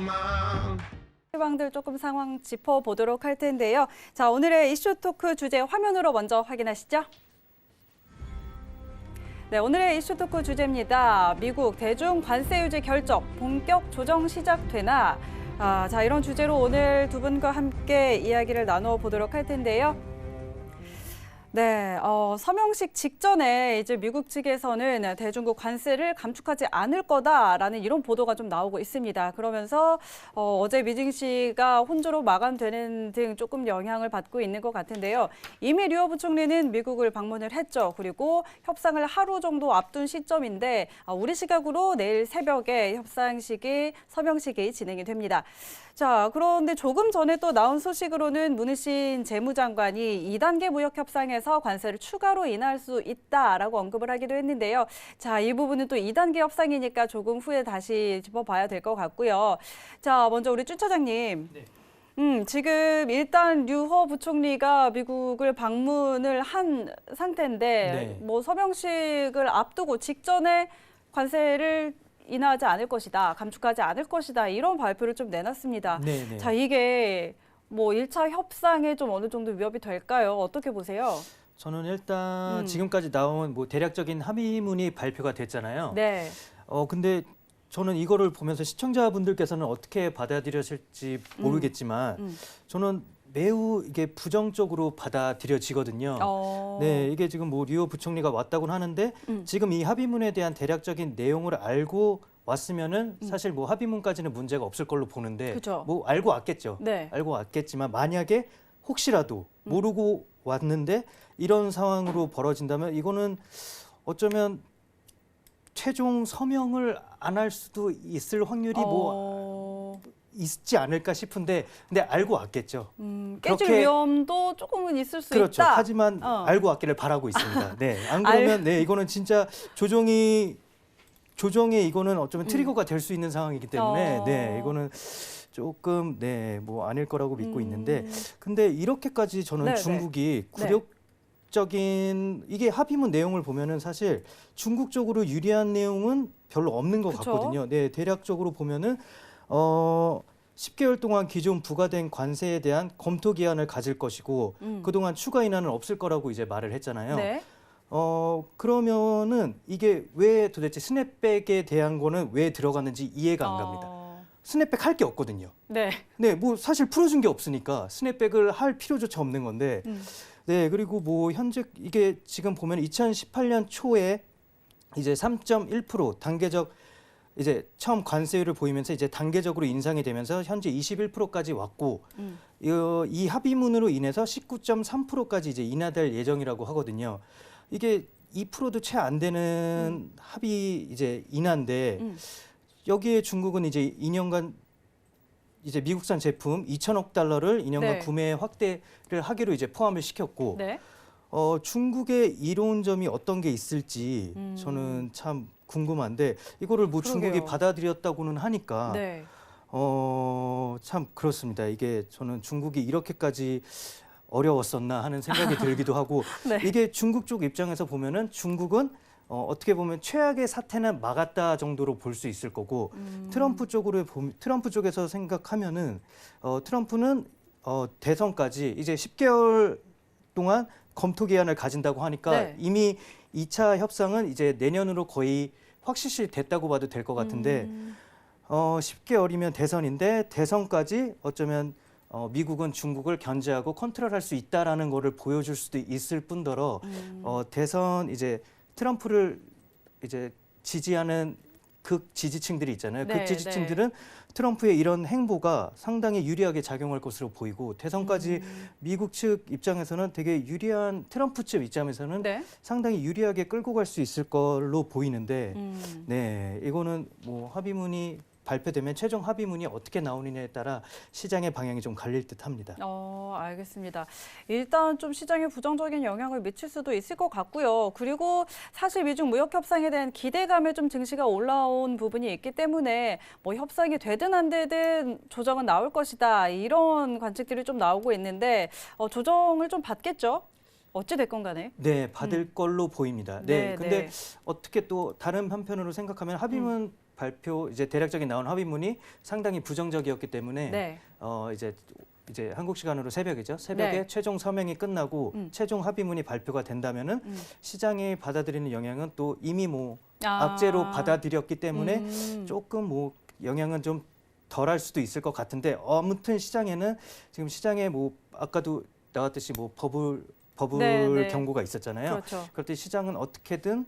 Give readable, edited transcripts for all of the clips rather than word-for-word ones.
상대방들 조금 상황 짚어보도록 할 텐데요. 자, 오늘의 이슈 토크 주제 화면으로 먼저 확인하시죠. 네, 오늘의 이슈 토크 주제입니다. 미국 대중 관세 유지 결정 본격 조정 시작되나? 자, 이런 주제로 오늘 두 분과 함께 이야기를 나누어 보도록 할 텐데요. 네, 서명식 직전에 이제 미국 측에서는 대중국 관세를 감축하지 않을 거다라는 이런 보도가 좀 나오고 있습니다. 그러면서 어제 미징시가 혼조로 마감되는 등 조금 영향을 받고 있는 것 같은데요. 이미 류호 부총리는 미국을 방문을 했죠. 그리고 협상을 하루 정도 앞둔 시점인데 우리 시각으로 내일 새벽에 서명식이 진행이 됩니다. 자, 그런데 조금 전에 또 나온 소식으로는 문희신 재무장관이 2단계 무역 협상에서 관세를 추가로 인하할 수 있다라고 언급을 하기도 했는데요. 자, 이 부분은 또 2단계 협상이니까 조금 후에 다시 짚어봐야 될 것 같고요. 자, 먼저 우리 주 차장님. 네. 지금 일단 류호 부총리가 미국을 방문을 한 상태인데 네. 뭐 서명식을 앞두고 직전에 관세를 인하하지 않을 것이다, 감축하지 않을 것이다 이런 발표를 좀 내놨습니다. 네네. 자, 이게 뭐 1차 협상에 좀 어느 정도 위협이 될까요? 어떻게 보세요? 저는 일단 지금까지 나온 뭐 대략적인 합의문이 발표가 됐잖아요. 네. 근데 저는 이거를 보면서 시청자분들께서는 어떻게 받아들여질지 모르겠지만 저는 매우 이게 부정적으로 받아들여지거든요. 네, 이게 지금 뭐 류호 부총리가 왔다고는 하는데 지금 이 합의문에 대한 대략적인 내용을 알고 왔으면은 사실 뭐 합의문까지는 문제가 없을 걸로 보는데 그쵸. 뭐 알고 왔겠죠. 네. 알고 왔겠지만 만약에 혹시라도 모르고 왔는데 이런 상황으로 벌어진다면 이거는 어쩌면 최종 서명을 안 할 수도 있을 확률이 뭐 있지 않을까 싶은데 근데 알고 왔겠죠. 깨질 위험도 조금은 있을 수 그렇죠. 있다. 하지만 알고 왔기를 바라고 있습니다. 네, 안 그러면 네 이거는 진짜 조정에 이거는 어쩌면 트리거가 될 수 있는 상황이기 때문에 네 이거는 조금 네 뭐 아닐 거라고 믿고 있는데 근데 이렇게까지 저는 네네. 중국이 굴욕적인 이게 합의문 내용을 보면은 사실 중국 쪽으로 유리한 내용은 별로 없는 것 그쵸? 같거든요. 네, 대략적으로 보면은 10개월 동안 기존 부과된 관세에 대한 검토 기한을 가질 것이고 그동안 추가 인하는 없을 거라고 이제 말을 했잖아요. 네. 그러면은 이게 왜 도대체 스냅백에 대한 거는 왜 들어갔는지 이해가 안 갑니다. 스냅백 할 게 없거든요. 네. 네, 뭐 사실 풀어준 게 없으니까 스냅백을 할 필요조차 없는 건데. 네, 그리고 뭐 현재 이게 지금 보면 2018년 초에 이제 3.1% 단계적 이제 처음 관세율을 보이면서 이제 단계적으로 인상이 되면서 현재 21%까지 왔고 이 합의문으로 인해서 19.3%까지 이제 인하될 예정이라고 하거든요. 이게 2%도 채 안 되는 합의 이제 인하인데 여기에 중국은 이제 2년간 이제 미국산 제품 2천억 달러를 2년간 네. 구매 확대를 하기로 이제 포함을 시켰고 네. 중국의 이로운 점이 어떤 게 있을지 저는 참 궁금한데 이거를 뭐 중국이 그러게요. 받아들였다고는 하니까 네. 참 그렇습니다. 이게 저는 중국이 이렇게까지 어려웠었나 하는 생각이 들기도 하고 네. 이게 중국 쪽 입장에서 보면은 중국은 어떻게 보면 최악의 사태는 막았다 정도로 볼 수 있을 거고 트럼프 쪽에서 생각하면은 트럼프는 대선까지 이제 10개월 동안 검토 기한을 가진다고 하니까 네. 이미 2차 협상은 이제 내년으로 거의 확실시 됐다고 봐도 될 것 같은데 10개월이면 대선인데 대선까지 어쩌면 미국은 중국을 견제하고 컨트롤할 수 있다라는 거를 보여줄 수도 있을 뿐더러 대선 이제 트럼프를 이제 지지하는 극 지지층들이 있잖아요. 네, 극 지지층들은 트럼프의 이런 행보가 상당히 유리하게 작용할 것으로 보이고 대선까지 미국 측 입장에서는 되게 유리한 트럼프 측 입장에서는 네. 상당히 유리하게 끌고 갈 수 있을 걸로 보이는데 네 이거는 뭐 합의문이 발표되면 최종 합의문이 어떻게 나오느냐에 따라 시장의 방향이 좀 갈릴 듯합니다. 알겠습니다. 일단 좀 시장에 부정적인 영향을 미칠 수도 있을 것 같고요. 그리고 사실 미중 무역 협상에 대한 기대감에 좀 증시가 올라온 부분이 있기 때문에 뭐 협상이 되든 안 되든 조정은 나올 것이다. 이런 관측들이 좀 나오고 있는데 조정을 좀 받겠죠? 어찌 됐건 간에. 네, 받을 걸로 보입니다. 네, 네, 근데 네. 어떻게 또 다른 한편으로 생각하면 합의문 발표 이제 대략적인 나온 합의문이 상당히 부정적이었기 때문에 네. 이제 한국 시간으로 새벽이죠. 새벽에 네. 최종 서명이 끝나고 최종 합의문이 발표가 된다면은 시장이 받아들이는 영향은 또 이미 뭐 악재로 받아들였기 때문에 조금 뭐 영향은 좀 덜할 수도 있을 것 같은데 아무튼 시장에는 지금 시장에 뭐 아까도 나왔듯이 뭐 버블 네, 네. 경고가 있었잖아요. 그렇죠. 그럴 때 시장은 어떻게든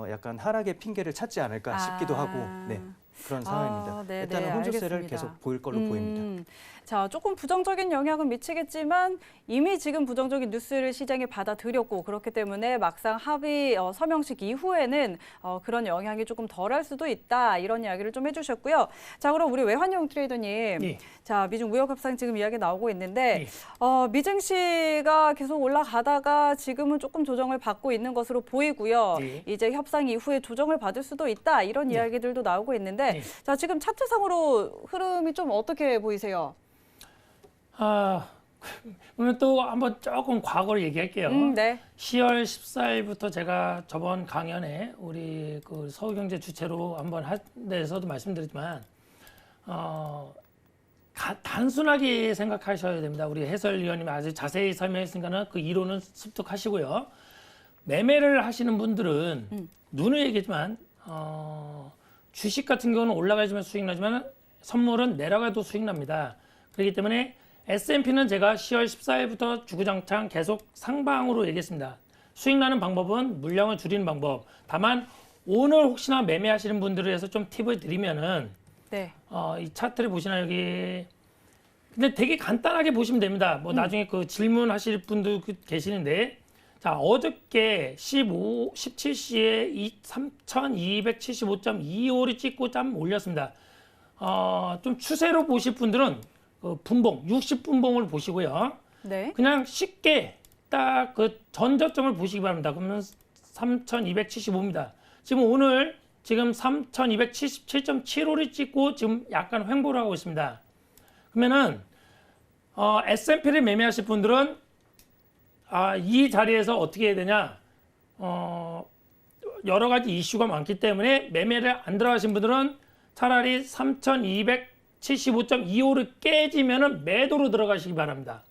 약간 하락의 핑계를 찾지 않을까 싶기도 하고 네, 그런 상황입니다. 네, 일단은 네, 혼조세를 알겠습니다. 계속 보일 걸로 보입니다. 자, 조금 부정적인 영향은 미치겠지만 이미 지금 부정적인 뉴스를 시장에 받아들였고 그렇기 때문에 막상 합의 서명식 이후에는 그런 영향이 조금 덜할 수도 있다 이런 이야기를 좀 해주셨고요. 자, 그럼 우리 외환용 트레이더님, 예. 자 미중 무역 협상 지금 이야기 나오고 있는데 예. 미증시가 계속 올라가다가 지금은 조금 조정을 받고 있는 것으로 보이고요. 예. 이제 협상 이후에 조정을 받을 수도 있다 이런 예. 이야기들도 나오고 있는데 예. 자 지금 차트상으로 흐름이 좀 어떻게 보이세요? 그러면 또 한번 조금 과거를 얘기할게요. 네. 10월 14일부터 제가 저번 강연에 우리 그 서울경제 주체로 한번 한 데서도 말씀드렸지만 단순하게 생각하셔야 됩니다. 우리 해설위원님이 아주 자세히 설명했으니까는 그 이론은 습득하시고요. 매매를 하시는 분들은 누누이 얘기했지만 주식 같은 경우는 올라가지만 수익 나지만 선물은 내려가도 수익 납니다. 그렇기 때문에 S&P는 제가 10월 14일부터 주구장창 계속 상방으로 얘기했습니다. 수익 나는 방법은 물량을 줄이는 방법. 다만 오늘 혹시나 매매하시는 분들을 위해서 좀 팁을 드리면은 네. 이 차트를 보시나 여기 근데 되게 간단하게 보시면 됩니다. 뭐 나중에 그 질문하실 분도 계시는데 자 어저께 17시에 3275.25를 찍고 좀 올렸습니다. 좀 추세로 보실 분들은 그 분봉 60분봉을 보시고요. 네. 그냥 쉽게 딱 그 전저점을 보시기 바랍니다. 그러면 3275입니다. 지금 오늘 지금 3277.75를 찍고 지금 약간 횡보를 하고 있습니다. 그러면은 S&P를 매매하실 분들은 이 자리에서 어떻게 해야 되냐? 여러 가지 이슈가 많기 때문에 매매를 안 들어가신 분들은 차라리 3275.25를 깨지면은 매도로 들어가시기 바랍니다.